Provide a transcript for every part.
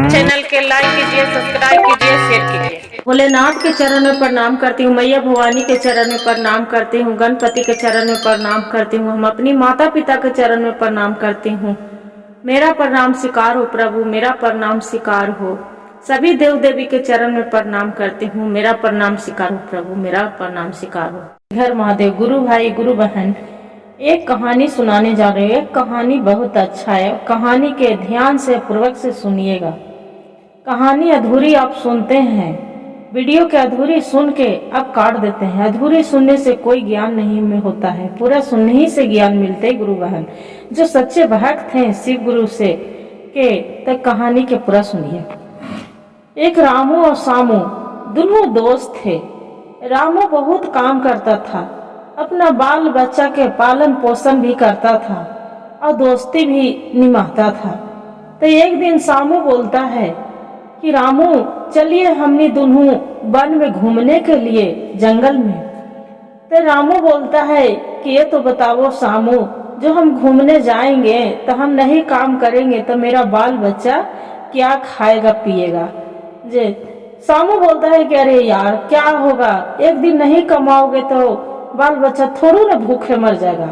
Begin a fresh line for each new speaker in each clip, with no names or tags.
Channel के like कीजिए, subscribe कीजिए, शेयर कीजिए। भोलेनाथ के चरण में प्रणाम करती हूँ, मैया भवानी के चरण में प्रणाम करती हूँ, गणपति के चरण में प्रणाम करती हूँ, हम अपनी माता पिता के चरण में प्रणाम करती हूँ। मेरा प्रणाम स्वीकार हो प्रभु, मेरा प्रणाम स्वीकार हो। सभी देव देवी के चरण में प्रणाम करती हूँ, मेरा प्रणाम स्वीकार हो प्रभु, मेरा प्रणाम स्वीकार हो। घर महादेव, गुरु भाई गुरु बहन, एक कहानी सुनाने जा रहे हैं। एक कहानी बहुत अच्छा है, कहानी के ध्यान से पूर्वक से सुनिएगा। कहानी अधूरी आप सुनते हैं, वीडियो के अधूरी सुन के आप काट देते हैं। अधूरी सुनने से कोई ज्ञान नहीं में होता है, पूरा सुनने ही से ज्ञान मिलते गुरु बहन। जो सच्चे भक्त हैं शिव गुरु से के तक कहानी के पूरा सुनिए। एक रामू और सामू दोनों दोस्त थे। रामू बहुत काम करता था, अपना बाल बच्चा के पालन पोषण भी करता था और दोस्ती भी निभाता था। तो एक दिन सामू बोलता है कि रामू चलिए हमने दोनों वन में घूमने के लिए, जंगल में। तो रामू बोलता है कि ये तो बताओ सामू, जो हम घूमने जाएंगे तो हम नहीं काम करेंगे तो मेरा बाल बच्चा क्या खाएगा पिएगा। जे सामू बोलता है कि अरे यार क्या होगा, एक दिन नहीं कमाओगे तो बाल बच्चा थोड़ा ना भूखे मर जाएगा।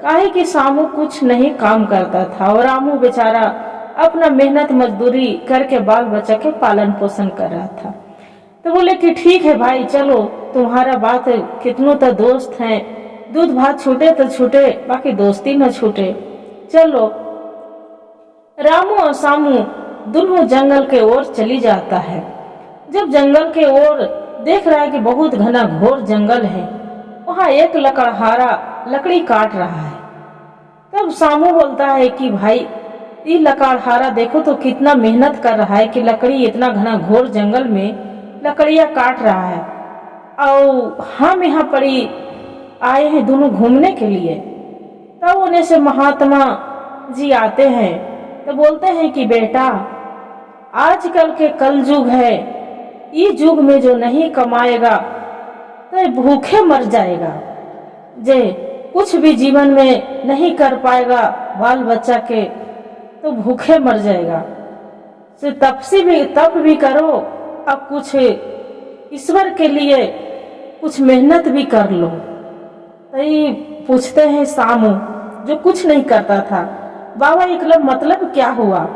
काहे कि सामू कुछ नहीं काम करता था और रामू बेचारा अपना मेहनत मजदूरी करके बाल बच्चा के पालन पोषण कर रहा था। तो बोले कि ठीक है भाई, चलो तुम्हारा बात, कितनों तो दोस्त हैं, दूध भात छूटे तो छूटे, बाकी दोस्ती न छूटे। चलो रामू और सामू दोनों जंगल के ओर चली जाता है। जब जंगल के ओर देख रहा है कि बहुत घना घोर जंगल है, वहाँ एक लकड़हारा लकड़ी काट रहा है। तब सामू बोलता है कि भाई ये लकड़हारा देखो तो कितना मेहनत कर रहा है कि लकड़ी इतना घना घोर जंगल में लकड़ियां काट रहा है, और हम यहाँ पर आए हैं दोनों घूमने के लिए। तब उन्हें से महात्मा जी आते हैं तो बोलते हैं कि बेटा आजकल के कल युग है, इस युग में जो नहीं कमाएगा तो भूखे मर जाएगा। जे कुछ भी जीवन में नहीं कर पाएगा बाल बच्चा के तो भूखे मर जाएगा। से तप भी करो, अब कुछ ईश्वर के लिए कुछ मेहनत भी कर लो। तो पूछते हैं सामू, जो कुछ नहीं करता था, बाबा एकलव मतलब क्या हुआ?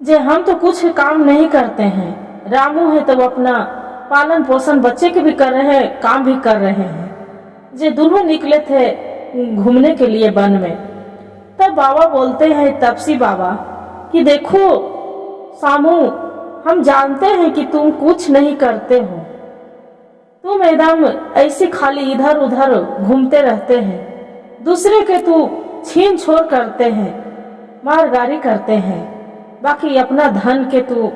जे हम तो कुछ काम नहीं करते हैं, रामू है तो अपना पालन पोषण बच्चे के भी कर रहे हैं, काम भी कर रहे हैं। जे दोनों निकले थे घूमने के लिए वन में। तब बाबा बोलते हैं, तपसी बाबा, कि देखो सामू, हम जानते हैं कि तुम कुछ नहीं करते हो, तुम एकदम ऐसे खाली इधर उधर घूमते रहते हैं, दूसरे के तू छीन छोड़ करते हैं, मारगारी करते हैं, बाकी अपना धन के तू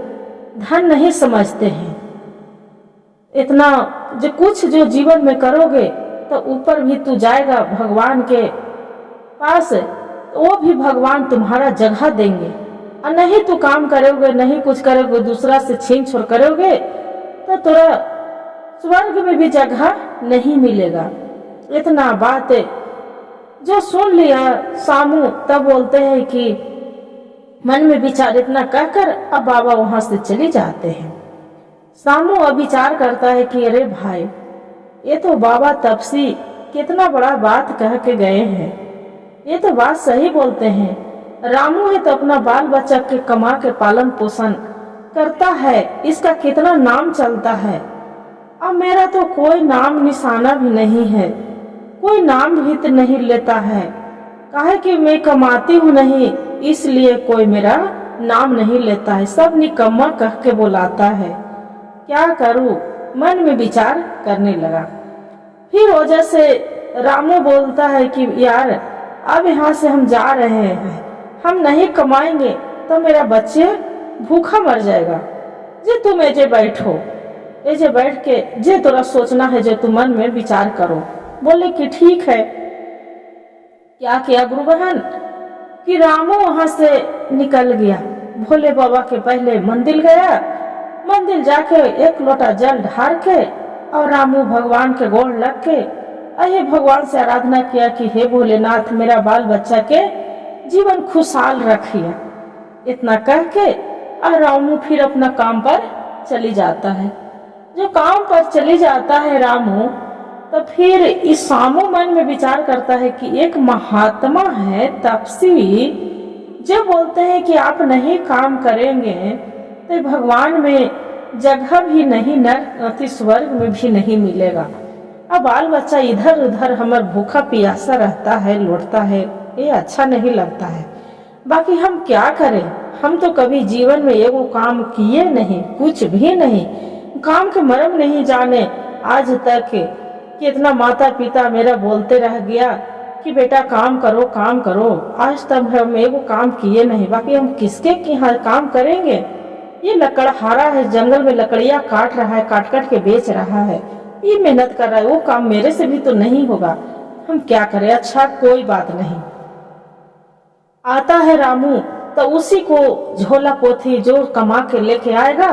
धन नहीं समझते हैं। इतना जो कुछ जो जीवन में करोगे तो ऊपर भी तू जाएगा भगवान के पास, वो भी भगवान तुम्हारा जगह देंगे। और नहीं तू काम करोगे, नहीं कुछ करोगे, दूसरा से छीन छोड़ करोगे तो तोरा स्वर्ग में भी जगह नहीं मिलेगा। इतना बात जो सुन लिया सामू, तब बोलते हैं कि मन में विचार इतना कहकर अब बाबा वहां से चले जाते हैं। सामू अब विचार करता है कि अरे भाई, ये तो बाबा तपसी कितना बड़ा बात कह के गए हैं, ये तो बात सही बोलते हैं। रामू है तो अपना बाल बच्चा के कमा के पालन पोषण करता है, इसका कितना नाम चलता है। अब मेरा तो कोई नाम निशाना भी नहीं है, कोई नाम भी तो नहीं लेता है। काहे कि मैं कमाती हूँ नहीं, इसलिए कोई मेरा नाम नहीं लेता है, सब निकम्मा कह के बुलाता है। क्या करूँ, मन में विचार करने लगा। फिर वजह से रामू बोलता है कि यार अब यहाँ से हम जा रहे हैं, हम नहीं कमाएंगे तो मेरा बच्चे भूखा मर जाएगा। जे तुम एजे बैठो, एजे बैठ के जे तोरा सोचना है, जो तुम मन में विचार करो। बोले कि ठीक है। क्या किया गुरु बहन कि रामू वहां से निकल गया, भोले बाबा के पहले मंदिर गया, मंदिर जाके एक लोटा जल ढार के और रामू भगवान के गोड़ लग के अहे भगवान से आराधना किया कि हे भोलेनाथ, मेरा बाल बच्चा के जीवन खुशहाल रखिए। इतना कह के और रामू फिर अपना काम पर चली जाता है। जो काम पर चली जाता है रामू, तो फिर इस सामू मन में विचार करता है कि एक महात्मा है तपस्वी, जो बोलते हैं कि आप नहीं काम करेंगे तो भगवान में जगह भी नहीं, नर स्वर्ग में भी नहीं मिलेगा। अब बाल बच्चा इधर उधर हमार भूखा प्यासा रहता है, लौटता है, ये अच्छा नहीं लगता है। बाकी हम क्या करें, हम तो कभी जीवन में एगो काम किए नहीं, कुछ भी नहीं, काम के मर्म नहीं जाने। आज तक कितना माता पिता मेरा बोलते रह गया कि बेटा काम करो काम करो, आज तक हम एगो काम किए नहीं। बाकी हम किसके यहाँ काम करेंगे। ये लकड़हारा है, जंगल में लकड़ियाँ काट रहा है, काट काट के बेच रहा है, ये मेहनत कर रहा है, वो काम मेरे से भी तो नहीं होगा, हम क्या करें। अच्छा कोई बात नहीं। आता है रामू, तो उसी को झोला पोथी जो कमा के लेके आएगा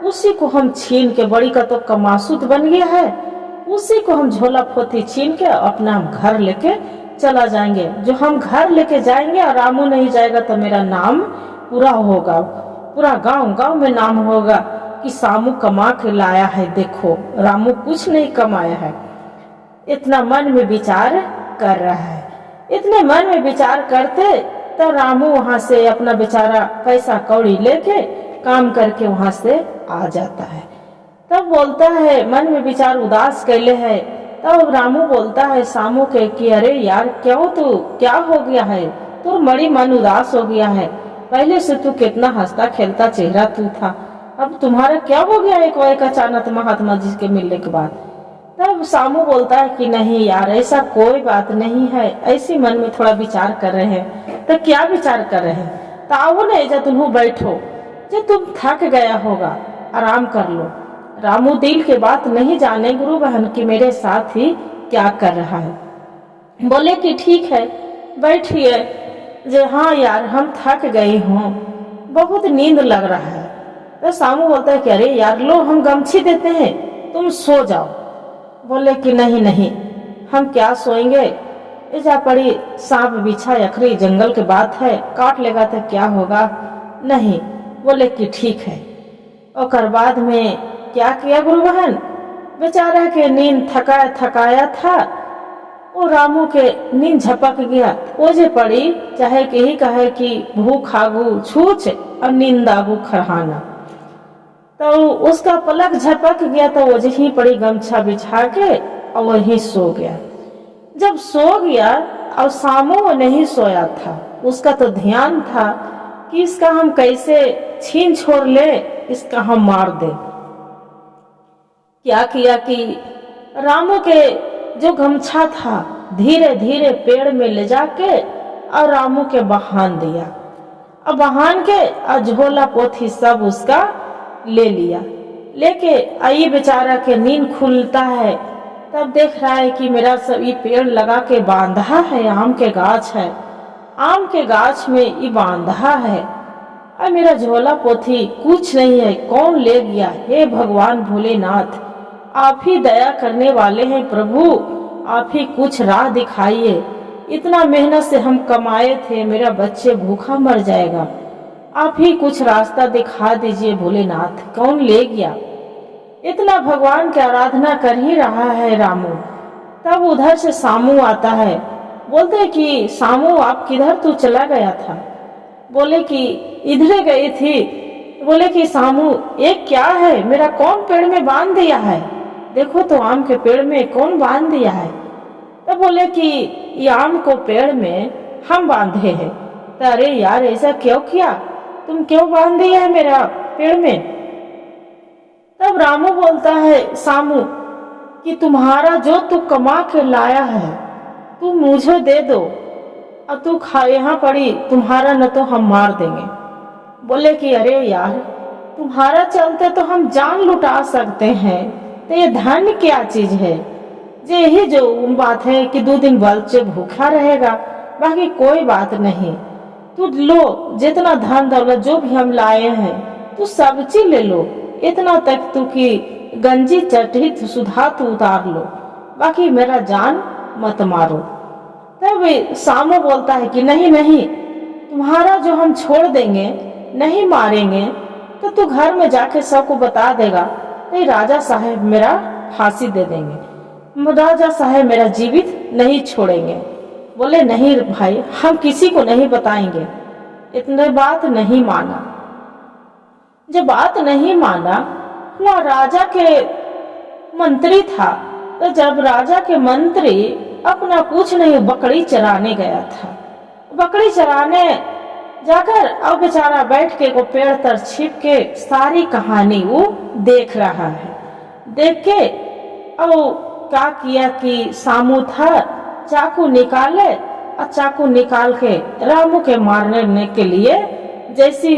उसी को हम छीन के, बड़ी का तो कमासुत बन गया है, उसी को हम झोला पोथी छीन के अपना हम घर लेके चला जाएंगे। जो हम घर लेके जाएंगे और रामू नहीं जाएगा तो मेरा नाम पूरा होगा, पूरा गांव गांव में नाम होगा कि सामू कमा के लाया है, देखो रामू कुछ नहीं कमाया है। इतना मन में विचार कर रहा है। इतने मन में विचार करते तो रामू वहां से अपना बेचारा पैसा कौड़ी लेके काम करके वहां से आ जाता है। तब बोलता है, मन में विचार उदास कैले है, तब रामू बोलता है सामू के कि अरे यार क्यों, तू क्या हो गया है, तू बड़ी मन उदास हो गया है। पहले से तू कितना हंसता खेलता चेहरा तू था, अब तुम्हारा क्या हो गया एक एक अचानक महात्मा जी के मिलने के बाद। तब सामू बोलता है कि नहीं यार ऐसा कोई बात नहीं है, ऐसी मन में थोड़ा विचार कर रहे हैं। तो क्या विचार कर रहे हैं, तो आओ ना एजा तुम बैठो, जो तुम थक गया होगा आराम कर लो। रामू दिल के बात नहीं जाने गुरु बहन की मेरे साथ ही क्या कर रहा है। बोले कि ठीक है बैठिए। जे हाँ यार हम थक गई हूँ, बहुत नींद लग रहा है। तो सामू बोलता है कि अरे यार लो हम गमछी देते हैं, तुम सो जाओ। बोले कि नहीं नहीं हम क्या सोएंगे, ऐसा पड़ी सांप बिछा अखरी जंगल के बात है, काट लेगा तो क्या होगा। नहीं, बोले कि ठीक है। और बाद में क्या किया गुरु बहन, बेचारा के नींद थकाया था, वो रामू के नींद झपक गया। ओझे पड़ी चाहे के ही कहे कि भूख आगू छूछ और नींद आगू खरहाना। तो उसका पलक झपक गया तो ओझे ही पड़ी गमछा बिछा के और वहीं सो गया। जब सो गया और सामू नहीं सोया था, उसका तो ध्यान था कि इसका हम कैसे छीन छोड़ ले, इसका हम मार दे। क्या किया कि रामू के जो गमछा था धीरे धीरे पेड़ में ले जाके और रामू के बहान दिया, और बहान के और झोला पोथी सब उसका ले लिया। लेके आई बेचारा के नींद खुलता है, तब देख रहा है कि मेरा सब ये पेड़ लगा के बांधा है, आम के गाछ है, आम के गाछ में ये बांधा है, और मेरा झोला पोथी कुछ नहीं है, कौन ले गया। हे भगवान भोलेनाथ, आप ही दया करने वाले हैं प्रभु, आप ही कुछ राह दिखाइए। इतना मेहनत से हम कमाए थे, मेरा बच्चे भूखा मर जाएगा, आप ही कुछ रास्ता दिखा दीजिए भोलेनाथ, कौन ले गया। इतना भगवान की आराधना कर ही रहा है रामू, तब उधर से सामू आता है। बोलते कि सामू आप किधर तू चला गया था। बोले कि इधर गई थी। बोले कि सामू एक क्या है, मेरा कौन पेड़ में बांध दिया है, देखो तो आम के पेड़ में कौन बांध दिया है। तो बोले कि ये आम को पेड़ में हम बांधे हैं। तो अरे यार ऐसा क्यों किया, तुम क्यों बांध दिया है मेरा पेड़ में। तब रामू बोलता है सामू कि तुम्हारा जो तू कमा के लाया है तू मुझे दे दो, और तू खा यहाँ पड़ी, तुम्हारा न तो हम मार देंगे। बोले कि अरे यार तुम्हारा चलते तो हम जान लुटा सकते हैं, तो ये धन क्या चीज है। यही जो बात है कि 2 दिन बच्चे भूखा रहेगा, बाकी कोई बात नहीं, तू लो जितना धन दौलत जो भी हम लाए हैं तू सब चीज ले लो, इतना तक तू की गंजी चटही सुधा तू उतार लो, बाकी मेरा जान मत मारो। तब सामू बोलता है कि नहीं नहीं तुम्हारा जो हम छोड़ देंगे, नहीं मारेंगे, तो तू घर में जाके सबको बता देगा, नहीं राजा साहब मेरा फांसी दे देंगे, राजा साहब मेरा जीवित नहीं छोड़ेंगे। बोले नहीं भाई, हम किसी को नहीं बताएंगे। इतने बात नहीं माना। जब बात नहीं माना, वह राजा के मंत्री था, तो जब राजा के मंत्री अपना कुछ नहीं बकरी चराने गया था, बकरी चराने जाकर अब बेचारा बैठ के को पेड़ तर छिप के सारी कहानी वो देख रहा है। देख के अब क्या किया कि सामू था, चाकू निकाले और चाकू निकाल के रामू के मारने के लिए जैसी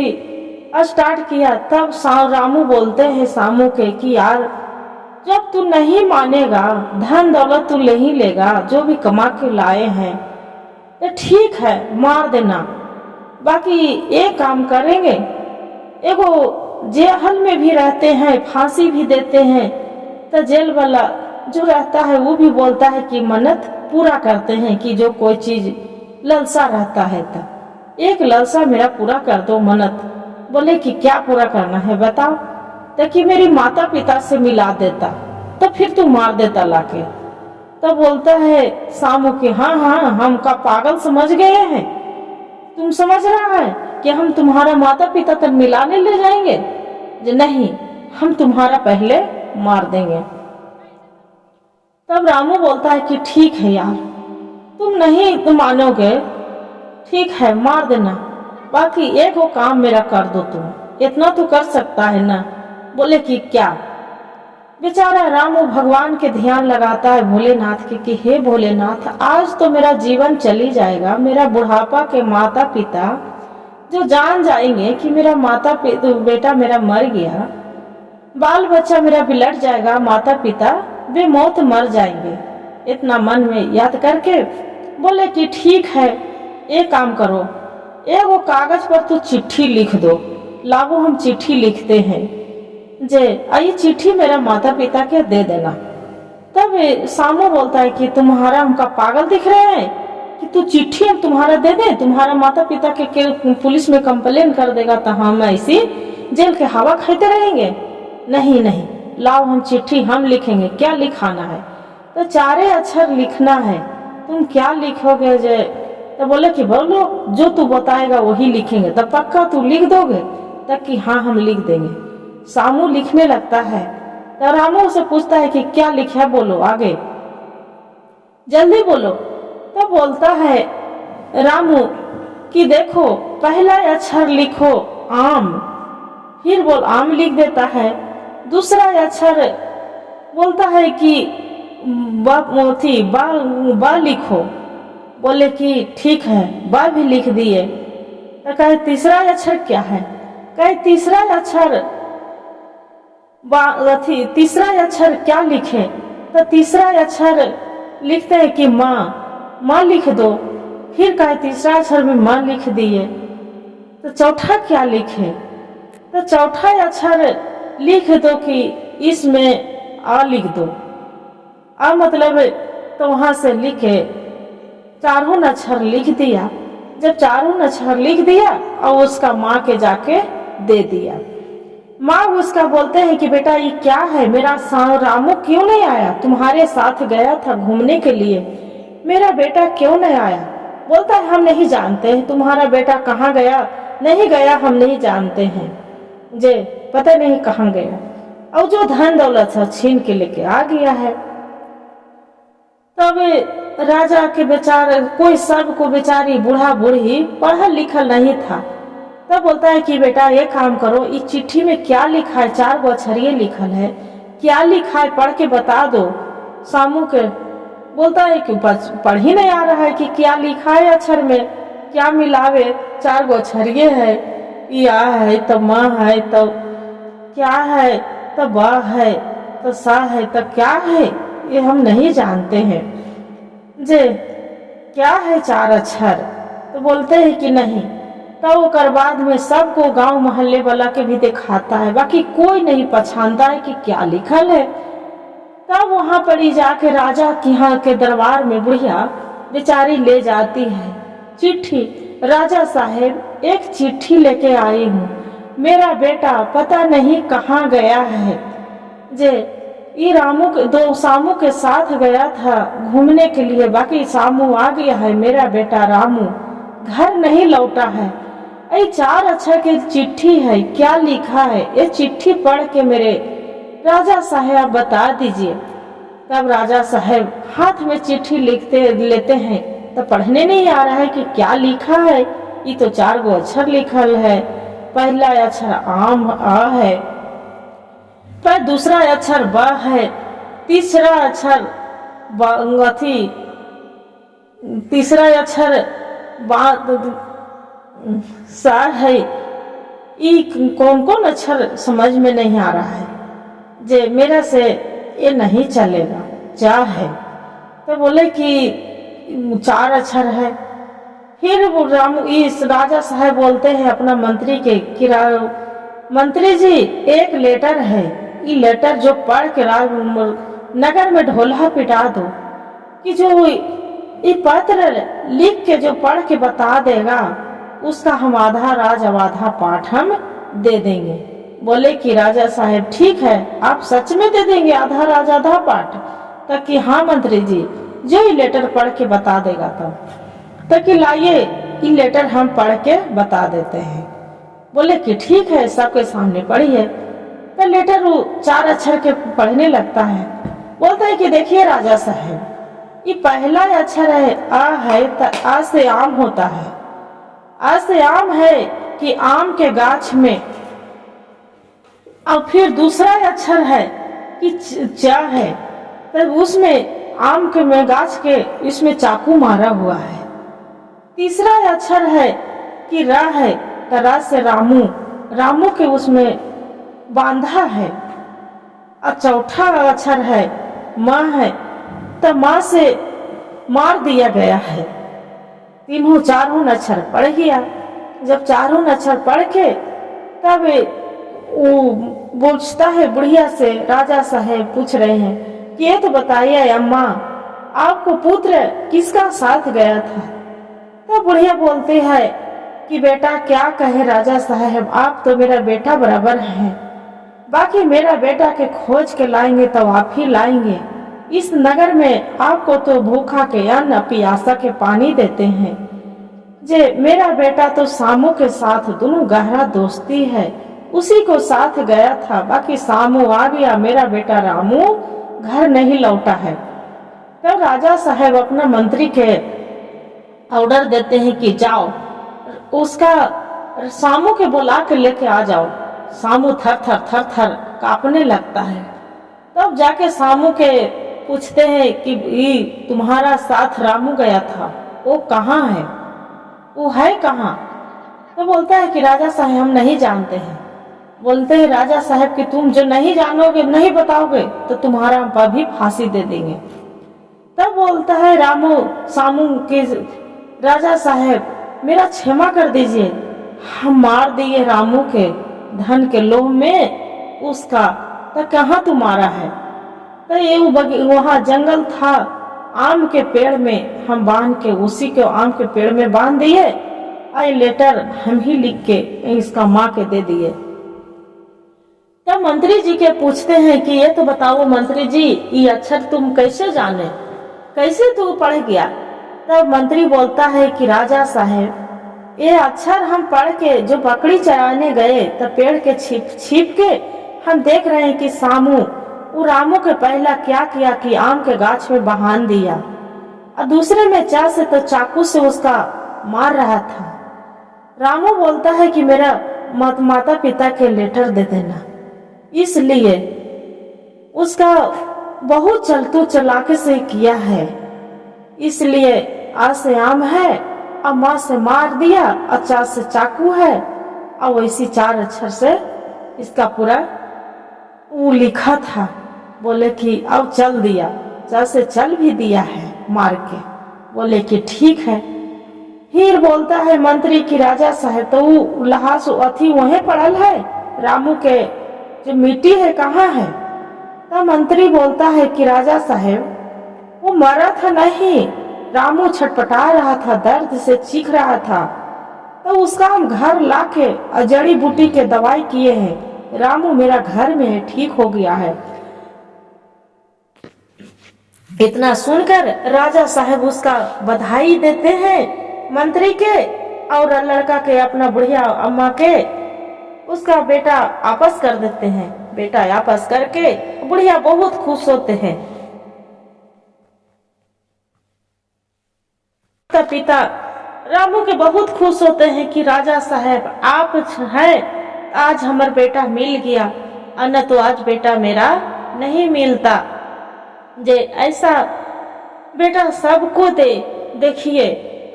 स्टार्ट किया, तब रामू बोलते हैं सामू के कि यार जब तू नहीं मानेगा, धन दौलत तू नहीं लेगा, जो भी कमा के लाए हैं, तो ठीक है मार देना, बाकी एक काम करेंगे, एगो जेल में भी रहते हैं, फांसी भी देते हैं, तो जेल वाला जो रहता है वो भी बोलता है कि मन्नत पूरा करते हैं कि जो कोई चीज ललसा रहता है तो एक ललसा मेरा पूरा कर दो मन्नत। बोले कि क्या पूरा करना है बताओ, तो कि मेरी माता पिता से मिला देता तो फिर तू मार देता लाके। तो बोलता है सामू के हाँ हाँ हम का पागल समझ गए हैं, तुम समझ रहा है कि हम तुम्हारा माता पिता तक मिलाने ले जाएंगे, जो नहीं हम तुम्हारा पहले मार देंगे। तब रामू बोलता है कि ठीक है यार, तुम नहीं तुम मानोगे, ठीक है मार देना, बाकी एक वो काम मेरा कर दो, तुम इतना तो कर सकता है ना। बोले कि क्या। बेचारा रामू भगवान के ध्यान लगाता है भोलेनाथ के कि हे भोलेनाथ, आज तो मेरा जीवन चली जाएगा, मेरा बुढ़ापा के माता पिता जो जान जाएंगे कि मेरा बेटा मेरा मर गया, बाल बच्चा मेरा बिलट जाएगा, माता पिता बेमौत मर जाएंगे। इतना मन में याद करके बोले कि ठीक है एक काम करो, एक वो कागज पर तू चिट्ठी लिख दो, लाओ हम चिट्ठी लिखते हैं, जे ये चिट्ठी मेरा माता पिता के दे देना। तब सामू बोलता है कि तुम्हारा हमका पागल दिख रहे हैं कि तू चिट्ठी हम तुम्हारा दे दे, तुम्हारा माता पिता के पुलिस में कंप्लेन कर देगा तो हम ऐसी जेल के हवा खाते रहेंगे। नहीं नहीं लाओ हम चिट्ठी हम लिखेंगे, क्या लिखाना है, तो 4 अक्षर लिखना है, तुम क्या लिखोगे जे। तो बोले कि बोलो जो तू बताएगा वही लिखेंगे, तब पक्का तू लिख दोगे, तब कि हाँ हम लिख देंगे। सामू लिखने लगता है, तो रामू से पूछता है कि क्या लिखा है, बोलो आगे जल्दी बोलो। तो बोलता है रामू कि देखो पहला अक्षर लिखो आम, फिर बोल आम लिख देता है। दूसरा अक्षर बोलता है कि बा लिखो, बोले कि ठीक है बा भी लिख दिए। तो कहे तीसरा अक्षर क्या है, कहे तीसरा अक्षर तीसरा अक्षर क्या लिखे, तो तीसरा अक्षर लिखते हैं कि माँ लिख दो, फिर कहे तीसरा अक्षर में माँ लिख दिए। तो चौथा क्या लिखे, तो चौथा अक्षर लिख दो कि इसमें आ लिख दो, आ मतलब तो वहां से लिखे 4 अक्षर लिख दिया। जब 4 अक्षर लिख दिया और उसका माँ के जाके दे दिया। माँ उसका बोलते हैं कि बेटा ये क्या है, मेरा रामू क्यों नहीं आया, तुम्हारे साथ गया था घूमने के लिए, मेरा बेटा क्यों नहीं आया। बोलता है हम नहीं जानते हैं तुम्हारा बेटा कहाँ गया, नहीं गया हम नहीं जानते हैं, जे पता नहीं कहाँ गया, और जो धन दौलत है छीन के लेके आ गया है। तब राजा के बेचारे कोई सबको बेचारी बूढ़ा बूढ़ी पढ़ा लिखल नहीं था। तब बोलता है कि बेटा ये काम करो, इस चिट्ठी में क्या लिखा है, 4 अक्षरिये लिखल है, क्या लिखा है पढ़ के बता दो। सामू के बोलता है कि पढ़ ही नहीं आ रहा है कि क्या लिखा है अक्षर में, क्या मिलावे, 4 अक्षरिये है, या है तो माँ है तो क्या है, तो बा है तो सा है, तो क्या है ये हम नहीं जानते हैं, जे क्या है 4 अक्षर। तो बोलते हैं कि नहीं। तो कर बाद में सबको गांव मोहल्ले वाला के भी दिखाता है, बाकी कोई नहीं पहचानता है कि क्या लिखल है। तब वहां पर ही जाके राजा के यहाँ के दरबार में बुढ़िया बेचारी ले जाती है चिट्ठी, राजा साहेब एक चिट्ठी लेके आई हूँ। मेरा बेटा पता नहीं कहाँ गया है। जे ये सामू के साथ गया था घूमने के लिए, बाकी सामू आ गया है। मेरा बेटा रामू घर नहीं लौटा है। ये 4 अक्षर की चिट्ठी है, क्या लिखा है? ये चिट्ठी पढ़ के मेरे राजा साहब बता दीजिए। तब राजा साहब हाथ में चिट्ठी लेते हैं, तो पढ़ने नहीं आ रहा है कि क्या लिखा है। ये तो 4 गो अक्षर लिखल है। पहला अक्षर आम आ है, पर दूसरा अक्षर ब है, तीसरा अक्षर तीसरा अक्षर सा है। ये कौन कौन अक्षर समझ में नहीं आ रहा है। जे मेरा से ये नहीं चलेगा, जा है। तो बोले कि 4 अक्षर है। फिर वो इस राजा साहब बोलते हैं अपना मंत्री के कि मंत्री जी एक लेटर है, ये लेटर जो पढ़ के नगर में ढोलहा पिटा दो कि जो ये पत्र लिख के जो पढ़ के बता देगा उसका हम आधा राज आधा पाठ हम दे देंगे। बोले कि राजा साहब ठीक है, आप सच में दे देंगे आधा राज आधा पाठ? तब कि हाँ मंत्री जी, जो ये लेटर पढ़ के बता देगा तब कि लाइए ये लेटर हम पढ़ के बता देते हैं। बोले कि ठीक है, सबके सामने पढ़िए। तो लेटर वो 4 अक्षर के पढ़ने लगता है। बोलता है कि देखिए राजा साहब, ये पहला अक्षर है आ है, तो आ से आम होता है। आ से आम है कि आम के गाछ में। और फिर दूसरा अक्षर है कि चा है, तब उसमें आम के में गाछ के इसमें चाकू मारा हुआ है। तीसरा अक्षर है कि रा है, तो रा से रामू के उसमें बांधा है। और चौथा अक्षर है माँ है, तो माँ से मार दिया गया है। 4 अक्षर पढ़ गया। जब 4 अक्षर पढ़ के तब वो पूछता है बुढ़िया से, राजा साहब पूछ रहे हैं कि ये तो बताइए अम्मा, आपको पुत्र किसका साथ गया था? तो बुढ़िया बोलते है कि बेटा क्या कहे राजा साहब, आप तो मेरा बेटा बराबर है। बाकी मेरा बेटा के खोज के लाएंगे तो आप ही लाएंगे। इस नगर में आपको तो भूखा के अन्न प्यासा के पानी देते हैं। जे मेरा बेटा तो सामू के साथ दोनों गहरा दोस्ती है, उसी को साथ गया था। बाकी सामू आ गया, मेरा बेटा रामू घर नहीं लौटा है। तब राजा साहब अपना मंत्री के ऑर्डर देते हैं कि जाओ उसका सामू के बुला के लेके आ जाओ। सामू थर थर कांपने लगता है। तब जाके सामू के पूछते हैं कि तुम्हारा साथ रामू गया था, वो कहाँ है, वो है कहाँ? तो बोलता है कि राजा साहब हम नहीं जानते हैं। बोलते हैं राजा साहब कि तुम जो नहीं जानोगे, नहीं बताओगे तो तुम्हारा पर भी फांसी दे देंगे। तब बोलता है सामू के राजा साहब मेरा क्षमा कर दीजिए, हम मार दिए रामू के धन के लोभ में उसका। तो कहाँ तुम्हारा है? तो ये वहाँ जंगल था, आम के पेड़ में हम बांध के उसी को आम के पेड़ में बांध दिए। आई लेटर हम ही लिख के इसका माँ के दे दिए। तब मंत्री जी के पूछते हैं कि ये तो बताओ मंत्री जी, ये अक्षर तुम कैसे जाने, कैसे तू पढ़ गया? तब मंत्री बोलता है कि राजा साहब ये अक्षर हम पढ़ के जो बकरी चराने गए तो पेड़ के छिप के हम देख रहे हैं कि सामू वो रामू के पहला क्या किया कि आम के गाछ में बहान दिया, और दूसरे में चा से तो चाकू से उसका मार रहा था। रामू बोलता है कि मेरा माता पिता के लेटर दे देना, इसलिए उसका बहुत चलतू चलाके से किया है, इसलिए आ से आम है और माँ से मार दिया, अच्छा से चाकू है, और वैसी 4 अक्षर से इसका पूरा वो लिखा था। बोले कि अब चल दिया, जैसे चल भी दिया है मार के। बोले कि ठीक है। फिर बोलता है मंत्री की राजा साहब तो वो लहास अथी वहीं पड़ल है, रामू के जो मिट्टी है कहाँ है? तब मंत्री बोलता है कि राजा साहब वो मरा था नहीं, रामू छटपटा रहा था, दर्द से चीख रहा था। तो उसका हम घर लाके और जड़ी बूटी के दवाई किए हैं। रामू मेरा घर में है, ठीक हो गया है। इतना सुनकर राजा साहब उसका बधाई देते हैं मंत्री के, और लड़का के अपना बुढ़िया अम्मा के उसका बेटा आपस कर देते हैं। बेटा आपस करके बुढ़िया बहुत खुश होते हैं। पिता रामू के बहुत खुश होते हैं कि राजा साहब आप हैं, आज हमारा बेटा मिल गया, न तो आज बेटा मेरा नहीं मिलता। जे ऐसा बेटा सबको दे। देखिए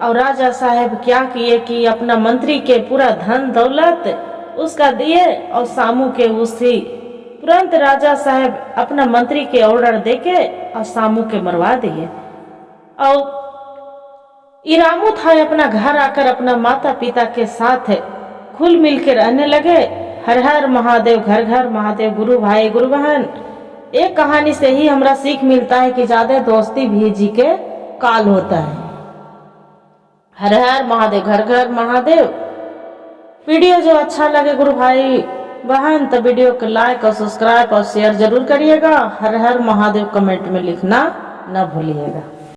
और राजा साहब क्या किए कि अपना मंत्री के पूरा धन दौलत उसका दिए, और सामू के उसी तुरंत राजा साहब अपना मंत्री के ऑर्डर देके और सामू के मरवा दिए। और रामू था अपना घर आकर अपना माता पिता के साथ खुल मिल के रहने लगे। हर हर महादेव, घर घर महादेव, गुरु भाई गुरु बहन। एक कहानी से ही हमरा सीख मिलता है कि ज्यादा दोस्ती भी जी के काल होता है। हर हर महादेव, घर घर महादेव। वीडियो जो अच्छा लगे गुरु भाई बहन तो वीडियो को लाइक और सब्सक्राइब और शेयर जरूर करिएगा। हर हर महादेव कमेंट में लिखना न भूलिएगा।